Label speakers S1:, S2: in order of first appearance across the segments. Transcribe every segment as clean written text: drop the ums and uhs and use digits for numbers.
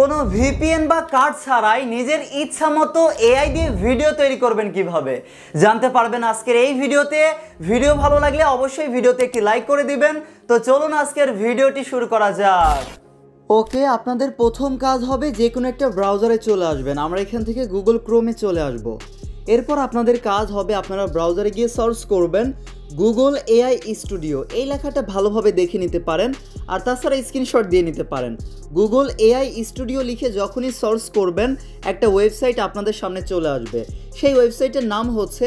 S1: কোনো ভিপিএন বা কার্ড ছাড়াই নিজের ইচ্ছা মতো এআই দিয়ে ভিডিও তৈরি করবেন কিভাবে জানতে পারবেন আজকের এই ভিডিওতে। ভিডিও ভালো লাগলে অবশ্যই ভিডিওতে একটি লাইক করে দিবেন। তো চলুন আজকের ভিডিওটি শুরু করা যাক। ওকে, আপনাদের প্রথম কাজ হবে যে কোনো একটা ব্রাউজারে চলে আসবেন। আমরা এখান থেকে গুগল ক্রোমে চলে আসব। এরপর আপনাদের কাজ হবে আপনারা ব্রাউজারে গিয়ে সার্চ করবেন গুগল এআই স্টুডিও। এই লেখাটা ভালোভাবে দেখে নিতে পারেন, আর তাছাড়া স্ক্রিনশট দিয়ে নিতে পারেন। গুগল এআই স্টুডিও লিখে যখনই সার্চ করবেন একটা ওয়েবসাইট আপনাদের সামনে চলে আসবে। সেই ওয়েবসাইটের নাম হচ্ছে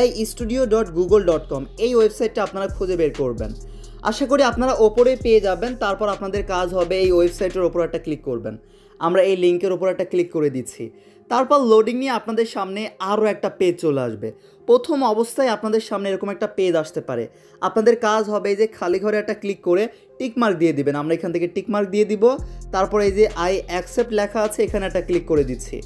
S1: aistudio.google.com। এই ওয়েবসাইটটা আপনারা খুঁজে বের করবেন। আশা করি আপনারা ওপরে পেয়ে যাবেন। তারপর আপনাদের কাজ হবে এই ওয়েবসাইটের ওপর একটা ক্লিক করবেন। আমরা এই লিঙ্কের ওপর একটা ক্লিক করে দিচ্ছি। তারপর লোডিং নিয়ে আপনাদের সামনে আরও একটা পেজ চলে আসবে। প্রথম অবস্থায় আপনাদের সামনে এরকম একটা পেজ আসতে পারে। আপনাদের কাজ হবে এই যে খালি ঘরে একটা ক্লিক করে টিকমার্ক দিয়ে দিবেন। আমরা এখান থেকে টিকমার্ক দিয়ে দিব। তারপরে এই যে আই অ্যাকসেপ্ট লেখা আছে এখানে একটা ক্লিক করে দিচ্ছি।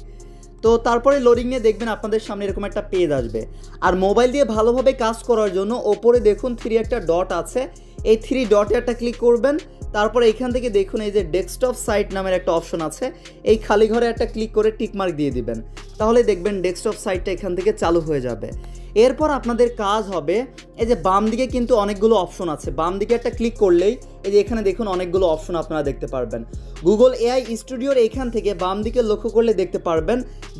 S1: তো তারপরে লোডিং নিয়ে দেখবেন আপনাদের সামনে এরকম একটা পেজ আসবে। আর মোবাইল দিয়ে ভালোভাবে কাজ করার জন্য ওপরে দেখুন 3 একটা ডট আছে, এই 3 ডটে একটা ক্লিক করবেন। তারপরে এইখান থেকে দেখুন এই যে ডেস্কটপ সাইট নামের একটা অপশন আছে, এই খালি ঘরে একটা ক্লিক করে টিকমার্ক দিয়ে দিবেন। তাহলে দেখবেন ডেস্কটপ সাইটটা এখান থেকে চালু হয়ে যাবে। এরপর আপনাদের কাজ হবে এই যে বাম দিকে কিন্তু অনেকগুলো অপশন আছে, বাম দিকে একটা ক্লিক করলেই এই যে এখানে দেখুন অনেকগুলো অপশন আপনারা দেখতে পারবেন। গুগল এআই স্টুডিওর এইখান থেকে বাম দিকে লক্ষ্য করলে দেখতে পারবেন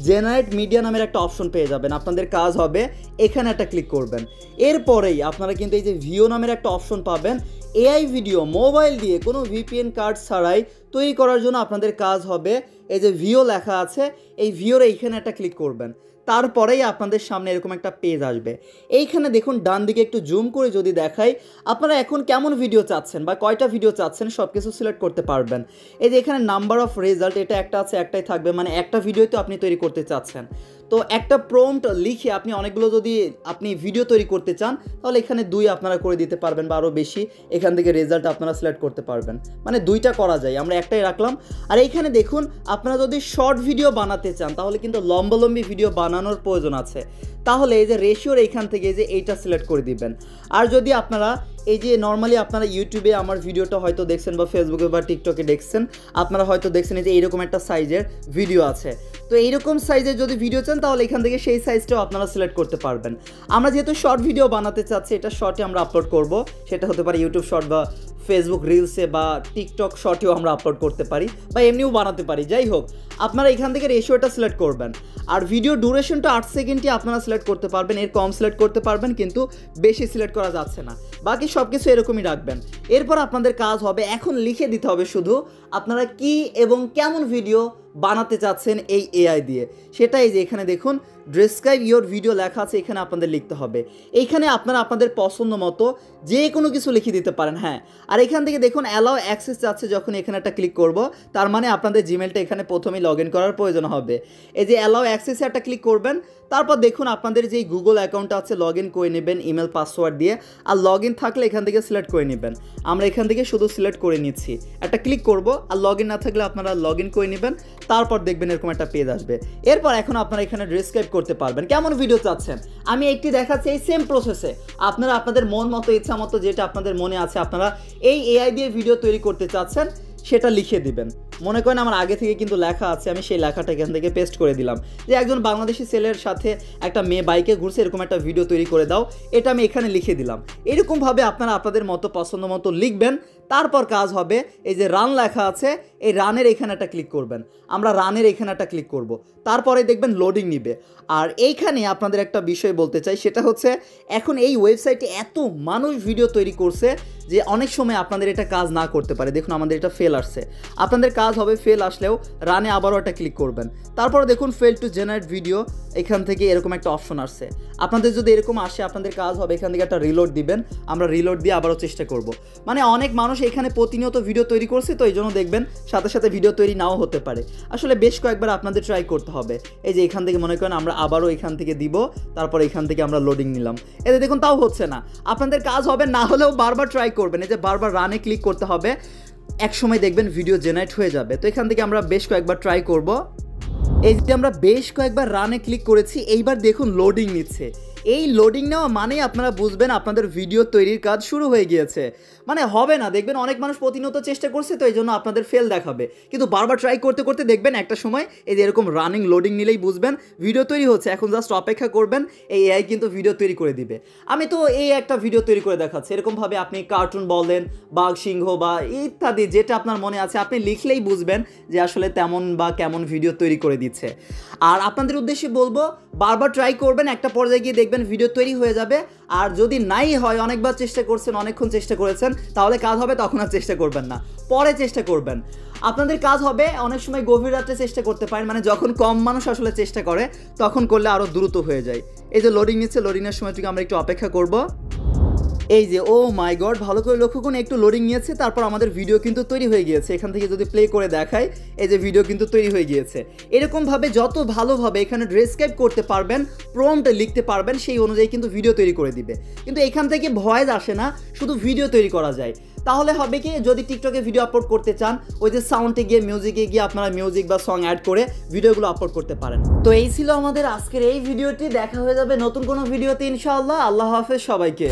S1: জেনারেট মিডিয়া নামের একটা অপশন পেয়ে যাবেন। আপনাদের কাজ হবে এখানে একটা ক্লিক করবেন। এরপরেই আপনারা কিন্তু এই যে ভিও নামের একটা অপশন পাবেন। এআই ভিডিও মোবাইল দিয়ে কোনো ভিপিএন কার্ড ছাড়াই তৈরি করার জন্য আপনাদের কাজ হবে এই যে ভিও লেখা আছে, এই ভিওর এইখানে একটা ক্লিক করবেন। তারপরেই আপনাদের সামনে এরকম একটা পেজ আসবে। এইখানে দেখুন ডান দিকে একটু জুম করে যদি দেখাই, আপনারা এখন কেমন ভিডিও চাচ্ছেন বা কয়টা ভিডিও চাচ্ছেন সব কিছু সিলেক্ট করতে পারবেন। এই যে এখানে নাম্বার অফ রেজাল্ট এটা একটা আছে, একটাই থাকবে, মানে একটা ভিডিও তো আপনি তৈরি করতে চাচ্ছেন। তো একটা প্রম্পট লিখে আপনি অনেকগুলো যদি আপনি ভিডিও তৈরি করতে চান তাহলে এখানে 2 আপনারা করে দিতে পারবেন বা আরও বেশি। এখান থেকে রেজাল্ট আপনারা সিলেক্ট করতে পারবেন, মানে 2টা করা যায়, আমরা একটাই রাখলাম। আর এইখানে দেখুন আপনারা যদি শর্ট ভিডিও বানাতে চান তাহলে কিন্তু লম্বালম্বি ভিডিও বানানোর প্রয়োজন আছে, তাহলে এই যে রেশিওর এইখান থেকে যে এইটা সিলেক্ট করে দিবেন। আর যদি আপনারা এই যে নর্মালি আপনারা ইউটিউবে আমার ভিডিওটা হয়তো দেখছেন বা ফেসবুকে বা টিকটকে দেখছেন, আপনারা হয়তো দেখছেন এই যে এইরকম একটা সাইজের ভিডিও আছে। তো এইরকম সাইজের যদি ভিডিও চান তাহলে এখান থেকে সেই সাইজটাও আপনারা সিলেক্ট করতে পারবেন। আমরা যেহেতু শর্ট ভিডিও বানাতে চাচ্ছি, এটা শর্টে আমরা আপলোড করব, সেটা হতে পারে ইউটিউব শর্ট বা ফেসবুক রিলসে বা টিকটক শর্টেও আমরা আপলোড করতে পারি বা এমনিও বানাতে পারি। যাই হোক, আপনারা এখান থেকে রেশিওটা সিলেক্ট করবেন। আর ভিডিও ডিউরেশনটা 8 সেকেন্ডই আপনারা সিলেক্ট করতে পারবেন, এর কম সিলেক্ট করতে পারবেন কিন্তু বেশি সিলেক্ট করা যাচ্ছে না। বাকি সব কিছু এরকমই রাখবেন। এরপর আপনাদের কাজ হবে এখন লিখে দিতে হবে শুধু আপনারা কি এবং কেমন ভিডিও বানাতে চাচ্ছেন এই এআই দিয়ে। সেটাই যে এখানে দেখুন ডেসক্রাইব ইয়োর ভিডিও লেখা আছে, এখানে আপনাদের লিখতে হবে। এইখানে আপনারা আপনাদের পছন্দ মতো যে কোনো কিছু লিখে দিতে পারেন। হ্যাঁ, আর এখান থেকে দেখুন অ্যালাউ অ্যাক্সেস যাচ্ছে, যখন এখানে একটা ক্লিক করব তার মানে আপনাদের জিমেলটা এখানে প্রথমেই লগ ইন করার প্রয়োজন হবে। এই যে অ্যালাউ অ্যাক্সেসে একটা ক্লিক করবেন। তারপর দেখুন আপনাদের যেই গুগল অ্যাকাউন্টটা আছে লগ ইন করে নেবেন ইমেল পাসওয়ার্ড দিয়ে, আর লগ ইন থাকলে এখান থেকে সিলেক্ট করে নেবেন। আমরা এখান থেকে শুধু সিলেক্ট করে নিচ্ছি, একটা ক্লিক করব। আর লগ ইন না থাকলে আপনারা লগ ইন করে নেবেন। তারপর দেখবেন এরকম একটা পেজ আসবে। এরপর এখন আপনারা এখানে ডেসক্রাইব করতে পারবেন কেমন ভিডিও চাচ্ছেন। আমি একটি দেখাচ্ছি এই সেম প্রসেসে, আপনারা আপনাদের মন মতো ইচ্ছা মতো যেটা আপনাদের মনে আছে আপনারা এই এআই দিয়ে ভিডিও তৈরি করতে চাচ্ছেন সেটা লিখে দিবেন। মনে করেন আমার আগে থেকে কিন্তু লেখা আছে, আমি সেই লেখাটা এখান থেকে পেস্ট করে দিলাম যে একজন বাংলাদেশি ছেলের সাথে একটা মেয়ে বাইকে ঘুরছে, এরকম একটা ভিডিও তৈরি করে দাও, এটা আমি এখানে লিখে দিলাম। এরকমভাবে আপনারা আপনাদের মতো পছন্দ মতো লিখবেন। তারপর কাজ হবে এই যে রান লেখা আছে, এই রানের এখানে একটা ক্লিক করবেন। আমরা রানের এখানে একটা ক্লিক করব। তারপরে দেখবেন লোডিং নিবে। আর এইখানে আপনাদের একটা বিষয় বলতে চাই, সেটা হচ্ছে এখন এই ওয়েবসাইটে এত মানুষ ভিডিও তৈরি করছে যে অনেক সময় আপনাদের এটা কাজ না করতে পারে। দেখুন আমাদের এটা ফেল আসছে, আপনাদের কাজ হবে ফেল আসলেও রানে আবারও একটা ক্লিক করবেন। তারপরে দেখুন ফেল টু জেনারেট ভিডিও, এখান থেকে এরকম একটা অপশন আসছে। আপনাদের যদি এরকম আসে আপনাদের কাজ হবে এখান থেকে একটা রিলোড দিবেন। আমরা রিলোড দিয়ে আবারও চেষ্টা করব। মানে অনেক মানুষ এখানে প্রতিনিয়ত ভিডিও তৈরি করছে, তো এই জন্য দেখবেন সাথে সাথে ভিডিও তৈরি নাও হতে পারে। আসলে বেশ কয়েকবার আপনাদের ট্রাই করতে হবে। এই যে এখান থেকে মনে করেন আমরা আবারও এখান থেকে দিব, তারপর এখান থেকে আমরা লোডিং নিলাম। এতে দেখুন তাও হচ্ছে না। আপনাদের কাজ হবে না হলেও বারবার ট্রাই করবেন, এই যে বারবার রানে ক্লিক করতে হবে, এক সময় দেখবেন ভিডিও জেনারেট হয়ে যাবে। তো এখান থেকে আমরা বেশ কয়েকবার ট্রাই করব। এই যে আমরা বেশ কয়েকবার রানে ক্লিক করেছি, এইবার দেখুন লোডিং নিচ্ছে। এই লোডিং নেওয়া মানেই আপনারা বুঝবেন আপনাদের ভিডিও তৈরির কাজ শুরু হয়ে গিয়েছে। মানে হবে না, দেখবেন অনেক মানুষ প্রতিনিয়ত চেষ্টা করছে, তো এই জন্য আপনাদের ফেল দেখাবে, কিন্তু বারবার ট্রাই করতে করতে দেখবেন একটা সময় এই যে এরকম রানিং লোডিং নিলেই বুঝবেন ভিডিও তৈরি হচ্ছে। এখন জাস্ট অপেক্ষা করবেন, এই এআই কিন্তু ভিডিও তৈরি করে দিবে। আমি তো এই একটা ভিডিও তৈরি করে দেখাচ্ছি, এরকমভাবে আপনি কার্টুন বলেন, বাঘ সিংহ বা ইত্যাদি যেটা আপনার মনে আছে আপনি লিখলেই বুঝবেন যে আসলে তেমন বা কেমন ভিডিও তৈরি করে দিচ্ছে। আর আপনাদের উদ্দেশ্যে বলবো বারবার ট্রাই করবেন, একটা পর্যায়ে গিয়ে দেখবেন ভিডিও তৈরি হয়ে যাবে। আর যদি নাই হয়, অনেকবার চেষ্টা করছেন, অনেকক্ষণ চেষ্টা করেছেন, তাহলে কাজ হবে, তখন আর চেষ্টা করবেন না, পরে চেষ্টা করবেন। আপনাদের কাজ হবে অনেক সময় গভীর রাত্রে চেষ্টা করতে পারেন, মানে যখন কম মানুষ আসলে চেষ্টা করে তখন করলে আরও দ্রুত হয়ে যায়। এই যে লোডিং নিচ্ছে, লোডিংয়ের সময়টুকু আমরা একটু অপেক্ষা করব। এই যে ও মাই গড, ভালো করে লক্ষ্য করুন, একটু লোডিং নিয়েছে, তারপর আমাদের ভিডিও কিন্তু তৈরি হয়ে গিয়েছে। এখান থেকে যদি প্লে করে দেখাই, এই যে ভিডিও কিন্তু তৈরি হয়ে গিয়েছে। এরকমভাবে যত ভালোভাবে এখানে ডেসক্রাইব করতে পারবেন, প্রম্পট লিখতে পারবেন, সেই অনুযায়ী কিন্তু ভিডিও তৈরি করে দিবে। কিন্তু এখান থেকে ভয়েস আসে না, শুধু ভিডিও তৈরি করা যায়। তাহলে হবে কি, যদি টিকটকে ভিডিও আপলোড করতে চান, ওই যে সাউন্ডে গিয়ে মিউজিকে গিয়ে আপনারা মিউজিক বা সং অ্যাড করে ভিডিওগুলো আপলোড করতে পারেন। তো এই ছিল আমাদের আজকের এই ভিডিওটি, দেখা হয়ে যাবে নতুন কোনো ভিডিওতে ইনশাআল্লাহ। আল্লাহ হাফেজ সবাইকে।